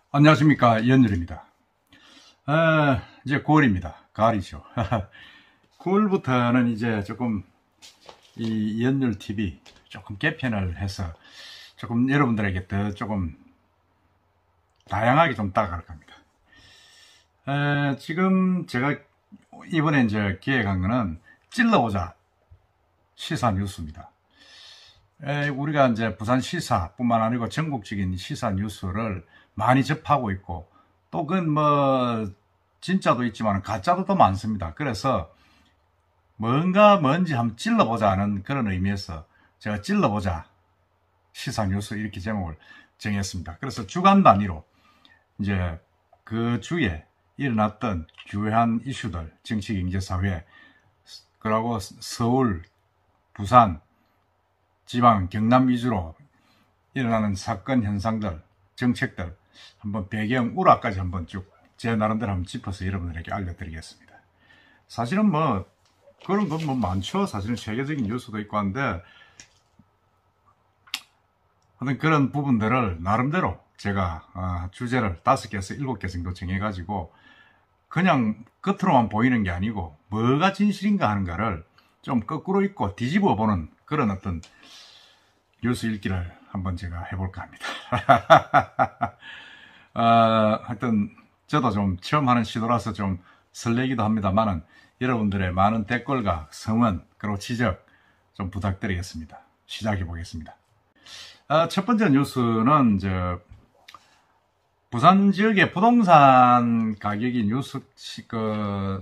안녕하십니까. 이현열입니다. 이제 9월입니다. 가을이죠. 9월부터는 이제 조금 이 이현열 TV 조금 개편을 해서 조금 여러분들에게 더 조금 다양하게 좀 다가갈 겁니다. 지금 제가 이번에 이제 기획한 거는 찔러보자 시사 뉴스입니다. 우리가 이제 부산 시사뿐만 아니고 전국적인 시사 뉴스를 많이 접하고 있고, 또 그건 뭐 진짜도 있지만 가짜도 또 많습니다. 그래서 뭔지 한번 찔러보자 하는 그런 의미에서 제가 찔러보자 시사 뉴스 이렇게 제목을 정했습니다. 그래서 주간 단위로 이제 그 주에 일어났던 주요한 이슈들, 정치, 경제, 사회, 그리고 서울, 부산, 지방, 경남 위주로 일어나는 사건, 현상들, 정책들 한번 배경, 우라까지 한번 쭉 제 나름대로 한번 짚어서 여러분들에게 알려드리겠습니다. 사실은 뭐 그런 건 뭐 많죠. 사실은 세계적인 뉴스도 있고 한데, 하여튼 그런 부분들을 나름대로 제가 주제를 5개에서 7개 정도 정해가지고 그냥 겉으로만 보이는 게 아니고 뭐가 진실인가 하는가를 좀 거꾸로 읽고 뒤집어 보는 그런 어떤 뉴스 읽기를 한번 제가 해볼까 합니다. 하여튼 저도 좀 처음 하는 시도라서 좀 설레기도 합니다만은 여러분들의 많은 댓글과 성원 그리고 지적 좀 부탁드리겠습니다. 시작해 보겠습니다. 첫 번째 뉴스는 부산 지역의 부동산 가격이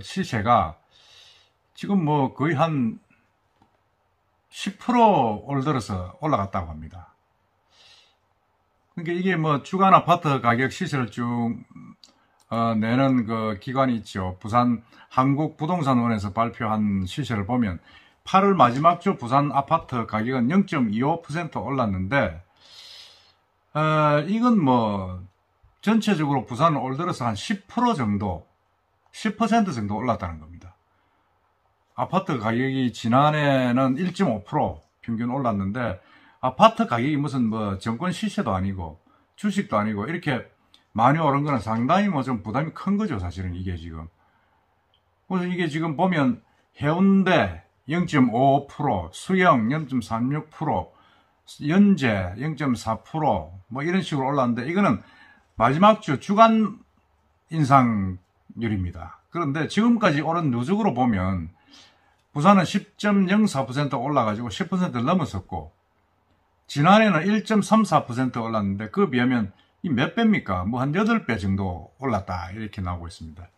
시세가 지금 뭐 거의 한 10% 올 들어서 올라갔다고 합니다. 그러니까 이게 뭐 주간 아파트 가격 시세를 쭉 내는 그 기관이 있죠. 부산 한국부동산원에서 발표한 시세를 보면 8월 마지막 주 부산 아파트 가격은 0.25% 올랐는데, 이건 뭐 전체적으로 부산은 올 들어서 한 10% 정도, 10% 정도 올랐다는 겁니다. 아파트 가격이 지난해는 1.5% 평균 올랐는데, 아파트 가격이 무슨 뭐 정권 시세도 아니고 주식도 아니고 이렇게 많이 오른 거는 상당히 뭐 좀 부담이 큰 거죠. 사실은 이게 지금. 그래서 이게 지금 보면 해운대 0.55%, 수영 0.36%, 연제 0.4%뭐 이런 식으로 올랐는데, 이거는 마지막 주 주간 인상률입니다. 그런데 지금까지 오른 누적으로 보면 부산은 10.04% 올라가지고 10%를 넘었었고, 지난해는 1.34% 올랐는데 그에 비하면 이 몇 배입니까? 뭐 한 8배 정도 올랐다 이렇게 나오고 있습니다.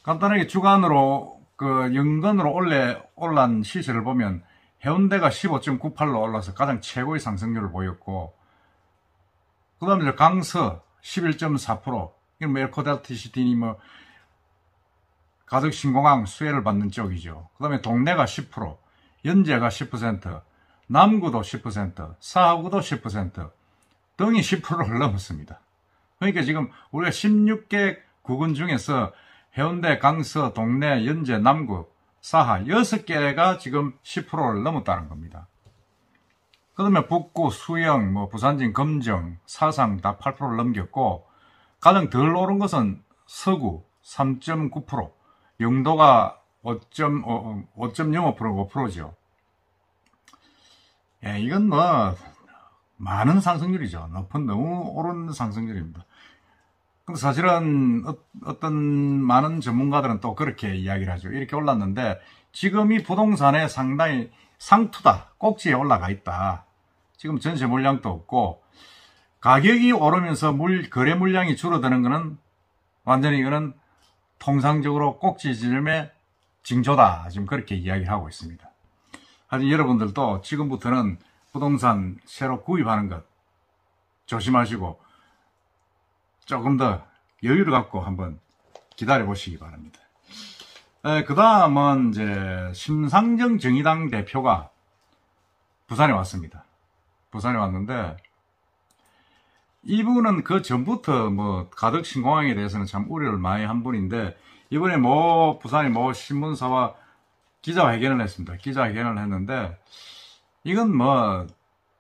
간단하게 주간으로 연간으로 올란 시세를 보면 해운대가 15.98로 올라서 가장 최고의 상승률을 보였고, 그 다음에 강서 11.4%, 이건 뭐 엘코델티시티니 뭐 가덕 신공항 수혜를 받는 쪽이죠. 그 다음에 동래가 10%, 연제가 10%, 남구도 10%, 사하구도 10% 등이 10%를 넘었습니다. 그러니까 지금 우리가 16개 구군 중에서 해운대, 강서, 동래, 연제, 남구, 사하 6개가 지금 10%를 넘었다는 겁니다. 그 다음에 북구, 수영, 뭐 부산진, 검정, 사상 다 8%를 넘겼고, 가장 덜 오른 것은 서구 3.9%, 영도가 5.05%, 5%죠. 예, 이건 뭐 많은 상승률이죠. 너무 오른 상승률입니다. 근데 사실은 어떤 많은 전문가들은 또 그렇게 이야기를 하죠. 이렇게 올랐는데 지금 이 부동산에 상당히 상투다, 꼭지에 올라가 있다. 지금 전세 물량도 없고, 가격이 오르면서 거래 물량이 줄어드는 거는 완전히 이거는 통상적으로 꼭지 지점의 징조다. 지금 그렇게 이야기를 하고 있습니다. 하지만 여러분들도 지금부터는 부동산 새로 구입하는 것 조심하시고 조금 더 여유를 갖고 한번 기다려 보시기 바랍니다. 그 다음은 이제 심상정 정의당 대표가 부산에 왔습니다. 부산에 왔는데, 이분은 그 전부터 뭐 가덕 신공항에 대해서는 참 우려를 많이 한 분인데, 이번에 부산의 신문사와 기자회견을 했습니다. 기자회견을 했는데, 이건 뭐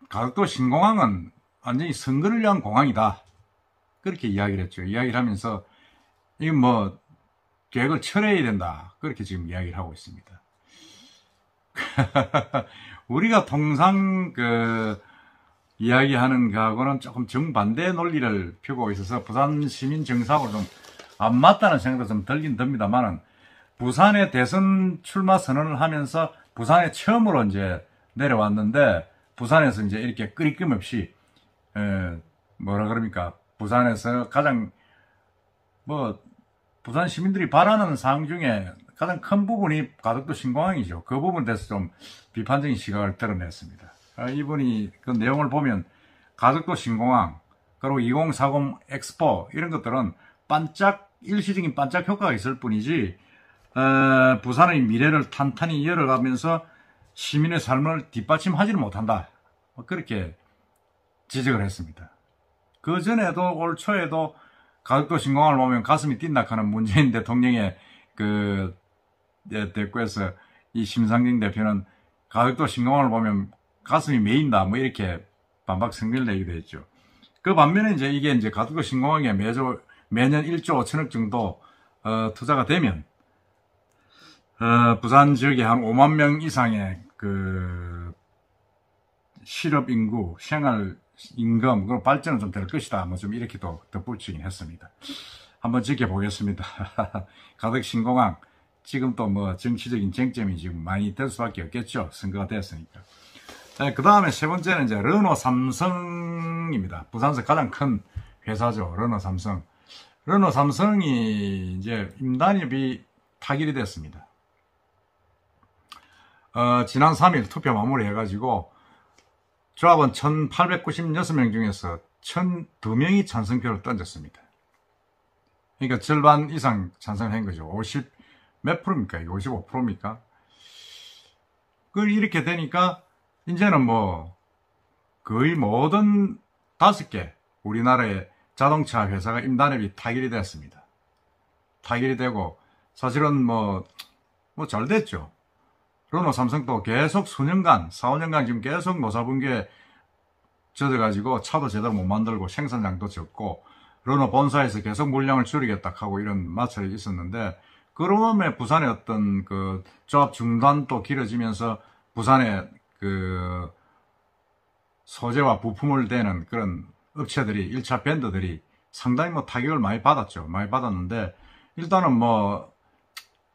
가덕도 신공항은 완전히 선거를 위한 공항이다. 그렇게 이야기를 했죠. 이야기를 하면서 이건 뭐 계획을 철회해야 된다. 그렇게 지금 이야기를 하고 있습니다. 우리가 통상 이야기하는 거하고는 조금 정반대의 논리를 펴고 있어서 부산 시민 정서하고 좀 안 맞다는 생각도 좀 들긴 듭니다만은, 부산에 대선 출마 선언을 하면서 부산에 처음으로 이제 내려왔는데, 부산에서 이제 이렇게 끊임없이 뭐라 그럽니까, 부산에서 가장 부산 시민들이 바라는 사항 중에 가장 큰 부분이 가덕도 신공항이죠. 그 부분에 대해서 좀 비판적인 시각을 드러냈습니다. 이분이 그 내용을 보면 가덕도 신공항, 그리고 2040 엑스포 이런 것들은 일시적인 반짝 효과가 있을 뿐이지 부산의 미래를 탄탄히 열어가면서 시민의 삶을 뒷받침하지는 못한다. 그렇게 지적을 했습니다. 그 전에도 올 초에도 가덕도 신공항을 보면 가슴이 뛴다 하는 문재인 대통령의 대꾸에서 이 심상정 대표는 가덕도 신공항을 보면 가슴이 메인다, 뭐 이렇게 반박 성명을 내기도 했죠. 그 반면에 이게 이제 가덕도 신공항에 매년 1조 5천억 정도 투자가 되면 부산 지역에 한 5만 명 이상의 실업 인구, 생활 임금, 그리고 발전은 좀 될 것이다. 뭐 좀 이렇게 또 덧붙이긴 했습니다. 한번 지켜보겠습니다. 가덕 신공항, 지금 또 뭐 정치적인 쟁점이 지금 많이 될 수밖에 없겠죠. 선거가 됐으니까. 그 다음에 세 번째는 이제 르노 삼성입니다. 부산에서 가장 큰 회사죠. 르노 삼성. 르노 삼성이 이제 임단협이 타결이 됐습니다. 지난 3일 투표 마무리해가지고 조합원 1896명 중에서 1002명이 찬성표를 던졌습니다. 그러니까 절반 이상 찬성한 거죠. 50 몇 프로입니까? 55%입니까? 이렇게 되니까 이제는 뭐 거의 모든 5개 우리나라의 자동차 회사가 임단협이 타결이 됐습니다. 타결이 되고 사실은 뭐 잘 됐죠. 르노 삼성도 계속 수년간, 4, 5년간 지금 계속 노사분규에 젖어가지고 차도 제대로 못 만들고 생산량도 적고 르노 본사에서 계속 물량을 줄이겠다 하고 이런 마찰이 있었는데, 그러면 부산의 어떤 조합 중단도 길어지면서 부산의 소재와 부품을 대는 그런 업체들이, 1차 밴더들이 상당히 타격을 많이 받았죠. 많이 받았는데, 일단은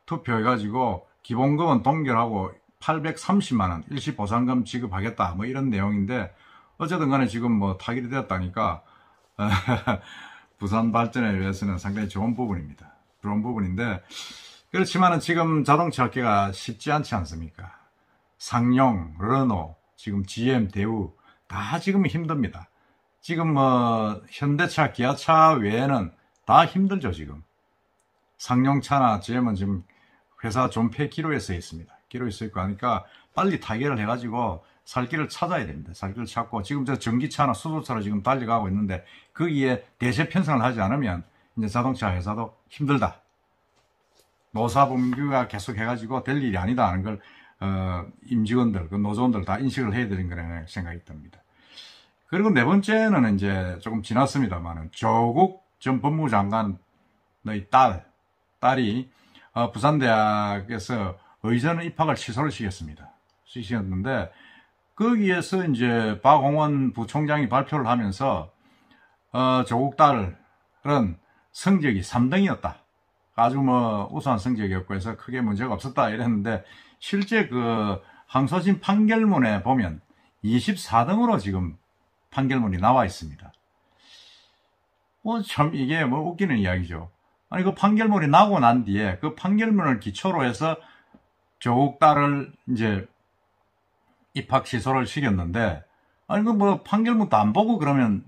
투표해가지고 기본금은 동결하고 830만원 일시 보상금 지급하겠다, 뭐 이런 내용인데, 어쨌든 간에 지금 타결이 되었다니까, 부산 발전에 위해서는 상당히 좋은 부분입니다. 좋은 부분인데, 그렇지만은 지금 자동차 업계가 쉽지 않지 않습니까? 상용, 르노, 지금 GM, 대우, 다 지금 힘듭니다. 지금 현대차, 기아차 외에는 다 힘들죠, 지금. 상용차나 GM은 지금 회사 존폐 기로에 서 있습니다. 기로에 서 있고 하니까 빨리 타결을 해가지고 살 길을 찾아야 됩니다. 살 길을 찾고, 지금 전기차나 수소차로 지금 달려가고 있는데, 거기에 대세 편성을 하지 않으면 이제 자동차 회사도 힘들다. 노사분규가 계속 해가지고 될 일이 아니다 하는 걸 임직원들, 노조원들 다 인식을 해야 되는 거라는 생각이 듭니다. 그리고 네 번째는 이제 조금 지났습니다만은, 조국 전 법무부 장관의 딸이 부산대학에서 의전 입학을 취소를 시켰는데, 거기에서 이제 박홍원 부총장이 발표를 하면서 조국 딸은 성적이 3등이었다. 아주 우수한 성적이었고 해서 크게 문제가 없었다 이랬는데, 실제 항소심 판결문에 보면 24등으로 지금 판결문이 나와 있습니다. 참 이게 웃기는 이야기죠. 아니, 그 판결문이 나고 난 뒤에 그 판결문을 기초로 해서 조국 딸을 이제 입학 취소를 시켰는데, 아니, 판결문도 안 보고 그러면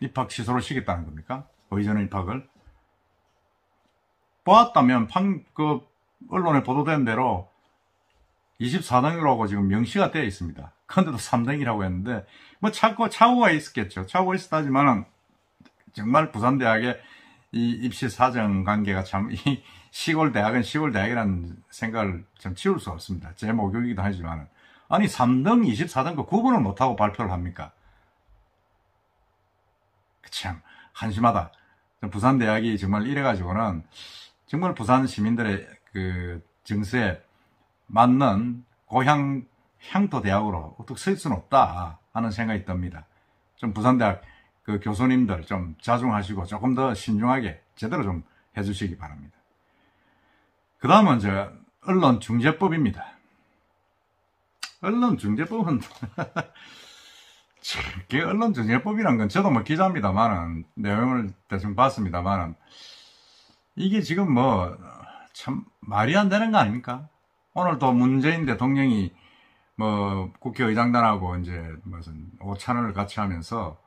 입학 취소를 시켰다는 겁니까? 의전 입학을. 보았다면, 언론에 보도된 대로 24등이라고 지금 명시가 되어 있습니다. 그런데도 3등이라고 했는데, 착오가 있었겠죠. 착오가 있었다지만은, 정말 부산대학의 이 입시 사정 관계가 참, 이 시골 대학은 시골 대학이라는 생각을 참 지울 수 없습니다. 제 목욕이기도 하지만은. 아니, 3등, 24등 그 구분을 못하고 발표를 합니까? 참, 한심하다. 부산대학이 정말 이래가지고는 정말 부산 시민들의 그 정서에 맞는 고향 향토 대학으로 어떻게 쓸 수는 없다 하는 생각이 듭니다. 좀 부산대학 그 교수님들 좀 자중하시고 조금 더 신중하게 제대로 좀 해주시기 바랍니다. 그 다음은 언론중재법입니다. 언론중재법은 언론중재법이란 건 저도 뭐 기자입니다만은 내용을 대충 봤습니다만은 이게 지금 뭐 참 말이 안 되는 거 아닙니까? 오늘도 문재인 대통령이 뭐 국회의장단하고 이제 무슨 오찬을 같이 하면서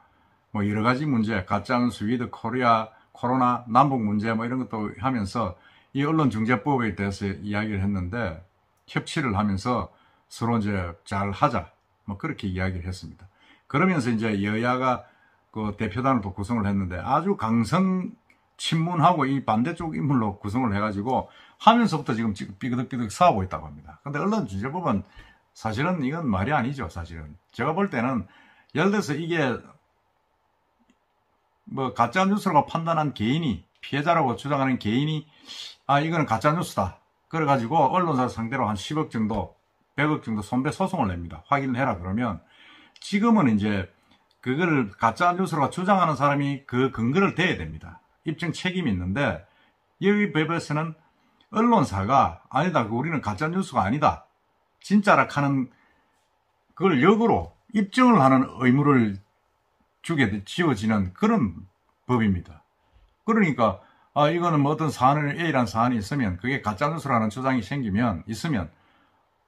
뭐 여러 가지 문제, 가짜뉴스 위드 코로나 남북 문제 뭐 이런 것도 하면서 이 언론중재법에 대해서 이야기를 했는데 협치를 하면서 서로 이제 잘 하자 뭐 그렇게 이야기를 했습니다. 그러면서 이제 여야가 그 대표단을 또 구성을 했는데 아주 강성 친문하고 이 반대쪽 인물로 구성을 해가지고 하면서부터 지금 삐그덕삐그덕 싸우고 있다고 합니다. 근데 언론중재법은 사실은 이건 말이 아니죠. 사실은 제가 볼 때는 예를 들어서 이게 뭐 가짜뉴스라고 판단한 개인이 피해자라고 주장하는 개인이 이거는 가짜뉴스다 그래가지고 언론사 상대로 한 10억 정도 100억 정도 손배 소송을 냅니다. 확인을 해라 그러면 지금은 이제 그걸 가짜뉴스라고 주장하는 사람이 그 근거를 대야 됩니다. 입증 책임이 있는데 여기 법에서는 언론사가 아니다 우리는 가짜뉴스가 아니다 진짜라 하는 그걸 역으로 입증을 하는 의무를 지워지는 그런 법입니다. 그러니까 이거는 뭐 어떤 사안을 A라는 사안이 있으면 그게 가짜뉴스라는 주장이 있으면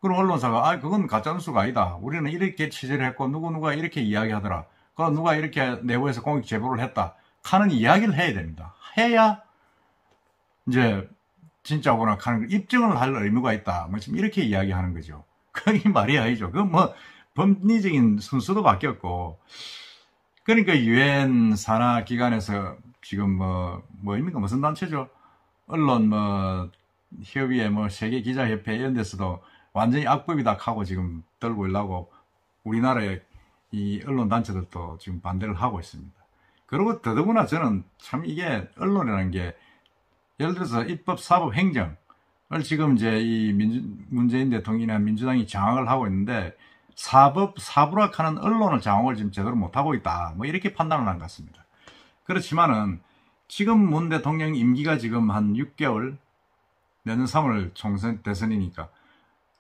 그럼 언론사가 그건 가짜뉴스가 아니다 우리는 이렇게 취재를 했고 누구누가 이렇게 이야기하더라 누가 이렇게 내부에서 공익 제보를 했다 하는 이야기를 해야 됩니다. 해야 이제 진짜구나 하는 입증을 할 의무가 있다 뭐 지금 이렇게 이야기하는 거죠. 그게 말이 아니죠. 그건 뭐 법리적인 순서도 바뀌었고 그러니까 유엔 산하 기관에서 지금 뭐입니까 무슨 단체죠? 언론 협의회 세계 기자협회 이런 데서도 완전히 악법이다 하고 지금 떨고 있려고 우리나라의 이 언론 단체들도 지금 반대를 하고 있습니다. 그리고 더더구나 저는 참 이게 언론이라는 게 예를 들어서 입법, 사법, 행정을 지금 이제 이 문재인 대통령이나 민주당이 장악을 하고 있는데 사부락하는 언론을 장악을 지금 제대로 못하고 있다. 뭐 이렇게 판단을 한 것 같습니다. 그렇지만은 지금 문 대통령 임기가 지금 한 6개월, 내년 3월 총선 대선이니까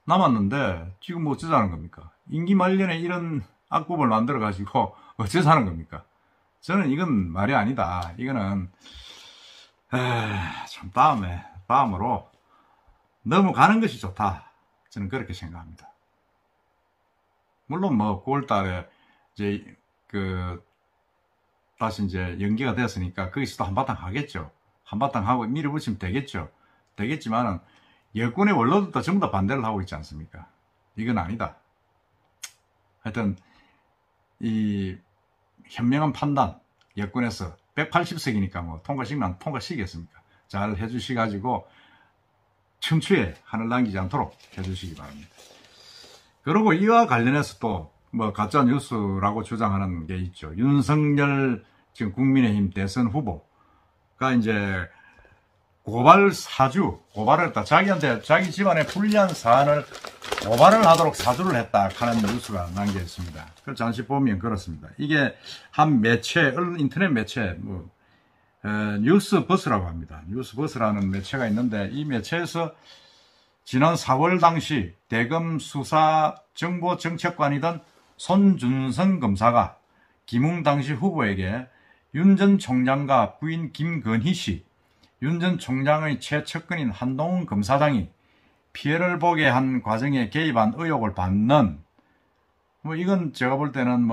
남았는데 지금 뭐 어쩌자는 겁니까? 임기 말년에 이런 악법을 만들어 가지고 어쩌자는 겁니까? 저는 이건 말이 아니다. 이거는 참 다음으로 넘어가는 것이 좋다. 저는 그렇게 생각합니다. 물론 9월 달에 이제 다시 이제 연기가 됐으니까 거기서도 한바탕 하겠죠. 한바탕 하고 밀어붙이면 되겠죠. 되겠지만은 여권의 원로들도 전부 다 반대를 하고 있지 않습니까? 이건 아니다. 하여튼 이 현명한 판단 여권에서 180석이니까 통과시키면 통과시키겠습니까? 잘 해주시가지고 춘추에 하늘 남기지 않도록 해주시기 바랍니다. 그리고 이와 관련해서 또 가짜 뉴스라고 주장하는 게 있죠. 윤석열 지금 국민의힘 대선 후보가 이제 고발을 했다. 자기 집안에 불리한 사안을 고발을 하도록 사주를 했다 하는 뉴스가 남겨 있습니다. 그걸 잠시 보면 그렇습니다. 이게 한 매체, 인터넷 매체, 뉴스버스라고 합니다. 뉴스버스라는 매체가 있는데 이 매체에서 지난 4월 당시 대검 수사정보정책관이던 손준성 검사가 김웅 당시 후보에게 윤 전 총장과 부인 김건희 씨, 윤 전 총장의 최측근인 한동훈 검사장이 피해를 보게 한 과정에 개입한 의혹을 받는 이건 제가 볼 때는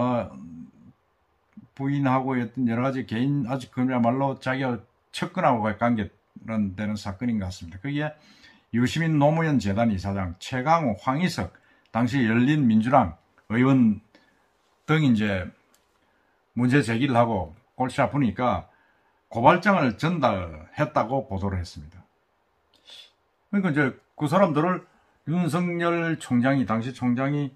부인하고 여러 가지 개인 아주 그야말로 자기가 측근하고 관계는 되는 사건인 것 같습니다. 그게 유시민 노무현 재단 이사장 최강호, 황희석 당시 열린민주당 의원 등 이제 문제 제기를 하고 골치 아프니까 고발장을 전달했다고 보도를 했습니다. 그러니까 이제 그 사람들을 윤석열 총장이 당시 총장이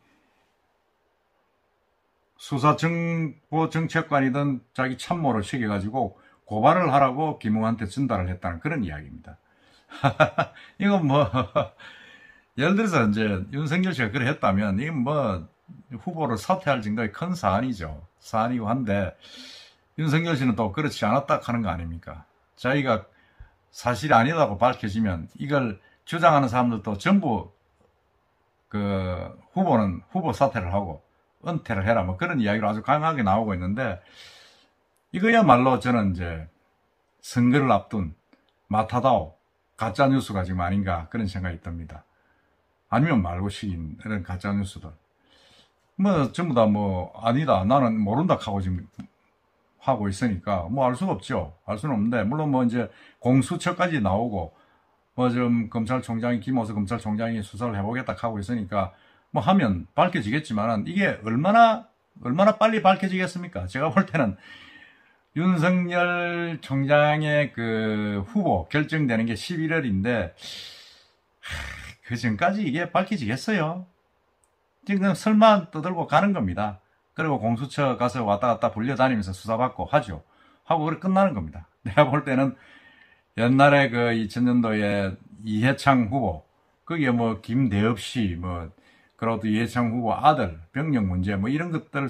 수사정보정책관이던 자기 참모를 시켜가지고 고발을 하라고 김웅한테 전달을 했다는 그런 이야기입니다. 이건 뭐 예를 들어서 이제 윤석열 씨가 그래 했다면 이건 뭐 후보를 사퇴할 정도의 큰 사안이죠. 사안이고 한데 윤석열 씨는 또 그렇지 않았다 하는 거 아닙니까? 자기가 사실이 아니다고 밝혀지면 이걸 주장하는 사람들도 전부 그 후보는 후보 사퇴를 하고 은퇴를 해라 뭐 그런 이야기로 아주 강하게 나오고 있는데 이거야말로 저는 이제 선거를 앞둔 마타다오 가짜 뉴스가 지금 아닌가 그런 생각이 듭니다. 아니면 말고 식인 이런 가짜 뉴스들 뭐 전부 다 뭐 아니다 나는 모른다 하고 지금 하고 있으니까 뭐 알 수가 없죠. 알 수는 없는데 물론 뭐 이제 공수처까지 나오고 뭐 좀 검찰총장이 김호수 검찰총장이 수사를 해보겠다 하고 있으니까 뭐 하면 밝혀지겠지만은 이게 얼마나 빨리 밝혀지겠습니까? 제가 볼 때는 윤석열 총장의 그 후보 결정되는 게 11월인데 그 전까지 이게 밝혀지겠어요? 지금 설마 떠들고 가는 겁니다. 그리고 공수처 가서 왔다 갔다 불려다니면서 수사받고 하죠. 하고 그래 끝나는 겁니다. 내가 볼 때는 옛날에 그 2000년도에 이해창 후보, 거기에 뭐 김대엽 씨, 뭐, 그러도 이해창 후보 아들, 병력 문제, 뭐 이런 것들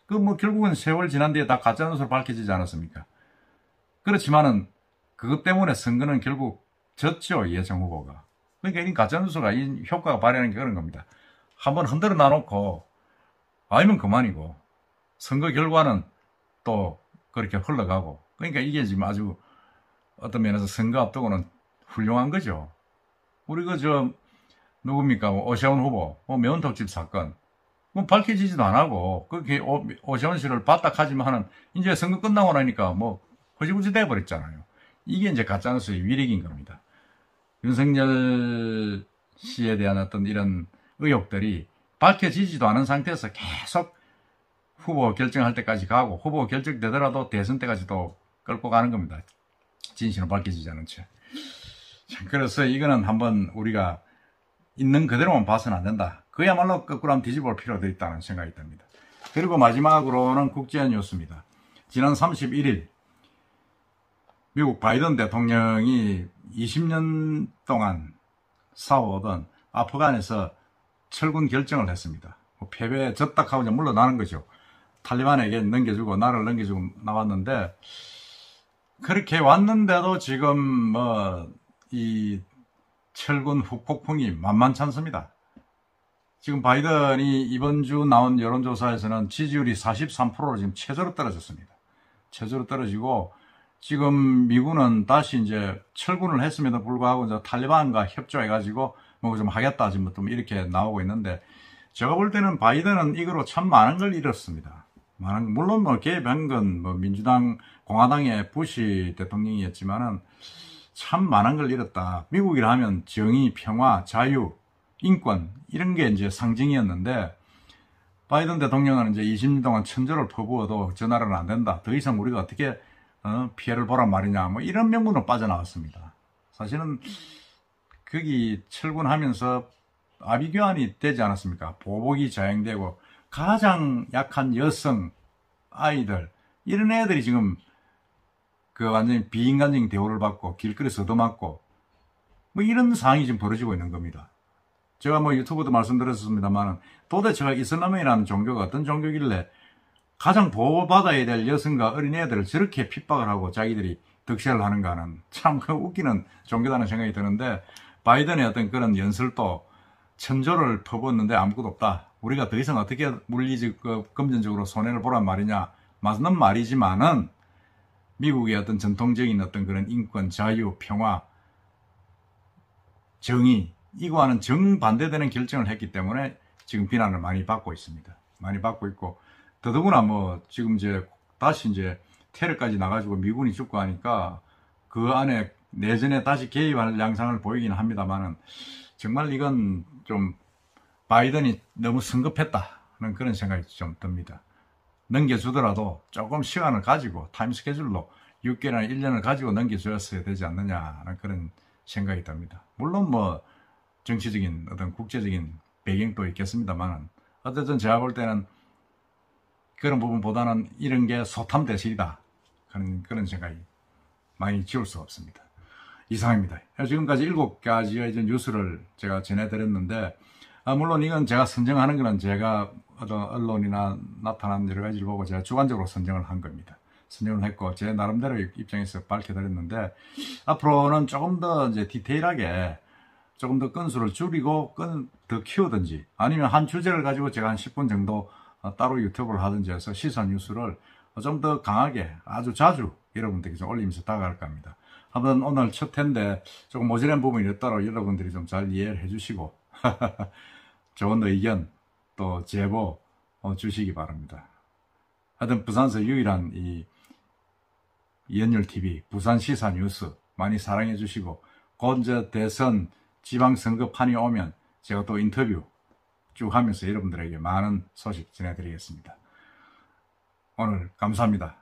그 뭐 결국은 세월 지난 뒤에 다 가짜뉴스로 밝혀지지 않았습니까? 그렇지만은 그것 때문에 선거는 결국 졌죠, 이해창 후보가. 그러니까 이 가짜뉴스가 이 효과가 발휘하는 게 그런 겁니다. 한번 흔들어 놔놓고, 아니면 그만이고, 선거 결과는 또 그렇게 흘러가고, 그러니까 이게 지금 아주 어떤 면에서 선거 앞두고는 훌륭한 거죠. 우리 누굽니까? 오세훈 후보, 매운턱집 사건. 뭐 밝혀지지도 안 하고, 그렇게 오세훈 씨를 바닥하지만 하는, 이제 선거 끝나고 나니까 뭐, 허지부지 돼버렸잖아요. 이게 이제 가짜뉴스의 위력인 겁니다. 윤석열 씨에 대한 어떤 이런 의혹들이 밝혀지지도 않은 상태에서 계속 후보 결정할 때까지 가고, 후보 결정되더라도 대선 때까지 또 끌고 가는 겁니다. 진실은 밝혀지지 않은 채. 그래서 이거는 한번 우리가 있는 그대로만 봐서는 안 된다. 그야말로 거꾸로 한번 뒤집어 볼 필요가 있다는 생각이 듭니다. 그리고 마지막으로는 국제 뉴스입니다. 지난 31일 미국 바이든 대통령이 20년 동안 싸워오던 아프간에서 철군 결정을 했습니다. 패배에 졌다 하고 이제 물러나는 거죠. 탈리반에게 넘겨주고 나라를 넘겨주고 나왔는데 그렇게 왔는데도 지금 이 철군 후폭풍이 만만치 않습니다. 지금 바이든이 이번 주 나온 여론조사에서는 지지율이 43%로 지금 최저로 떨어졌습니다. 최저로 떨어지고 지금 미군은 다시 이제 철군을 했음에도 불구하고 이제 탈리반과 협조해가지고 뭐 좀 하겠다 지금 좀 이렇게 나오고 있는데 제가 볼 때는 바이든은 이거로 참 많은 걸 잃었습니다. 물론 뭐 개입한 건 뭐 민주당, 공화당의 부시 대통령이었지만은 참 많은 걸 잃었다. 미국이라 하면 정의, 평화, 자유, 인권 이런 게 이제 상징이었는데 바이든 대통령은 이제 20년 동안 천조를 퍼부어도 저 나라는 안 된다. 더 이상 우리가 어떻게 피해를 보란 말이냐. 뭐 이런 명분으로 빠져나왔습니다. 사실은 거기 철군하면서 아비규환이 되지 않았습니까? 보복이 자행되고 가장 약한 여성, 아이들 이런 애들이 지금 그 완전히 비인간적인 대우를 받고 길거리에서 얻어맞고 뭐 이런 상황이 지금 벌어지고 있는 겁니다. 제가 뭐 유튜브도 말씀드렸습니다만 도대체가 이슬람이라는 종교가 어떤 종교길래 가장 보호받아야 될 여성과 어린애들을 저렇게 핍박을 하고 자기들이 득세를 하는가는 참 웃기는 종교다는 생각이 드는데 바이든의 어떤 그런 연설도 천조를 퍼붓는데 아무것도 없다. 우리가 더 이상 어떻게 물리적, 금전적으로 손해를 보란 말이냐. 맞는 말이지만은 미국의 어떤 전통적인 어떤 그런 인권, 자유, 평화, 정의, 이거와는 정반대되는 결정을 했기 때문에 지금 비난을 많이 받고 있습니다. 많이 받고 있고, 더더구나 뭐 지금 이제 다시 이제 테러까지 나가지고 미군이 죽고 하니까 그 안에 내전에 다시 개입할 양상을 보이긴 합니다만은 정말 이건 좀 바이든이 너무 성급했다는 그런 생각이 좀 듭니다. 넘겨주더라도 조금 시간을 가지고 타임 스케줄로 6개월이나 1년을 가지고 넘겨주었어야 되지 않느냐는 그런 생각이 듭니다. 물론 뭐 정치적인 어떤 국제적인 배경도 있겠습니다만 어쨌든 제가 볼 때는 그런 부분보다는 이런 게 소탐대실이다. 그런 생각이 많이 지울 수가 없습니다. 이상입니다. 지금까지 7가지의 뉴스를 제가 전해드렸는데, 물론 이건 제가 선정하는 거는 제가 어떤 언론이나 나타난 여러 가지를 보고 제가 주관적으로 선정을 한 겁니다. 선정을 했고, 제 나름대로 입장에서 밝혀드렸는데, 앞으로는 조금 더 이제 디테일하게 조금 더 건수를 줄이고 더 키우든지, 아니면 한 주제를 가지고 제가 한 10분 정도 따로 유튜브를 하든지 해서 시사 뉴스를 좀 더 강하게 아주 자주 여러분들께 좀 올리면서 다가갈 겁니다. 한번 오늘 첫 회인데 조금 모자란 부분이 있다로 여러분들이 좀 잘 이해를 해주시고 좋은 의견 또 제보 주시기 바랍니다. 하여튼 부산에서 유일한 이 연율TV 부산 시사 뉴스 많이 사랑해 주시고, 곧 이제 대선 지방선거판이 오면 제가 또 인터뷰 쭉 하면서 여러분들에게 많은 소식 전해드리겠습니다. 오늘 감사합니다.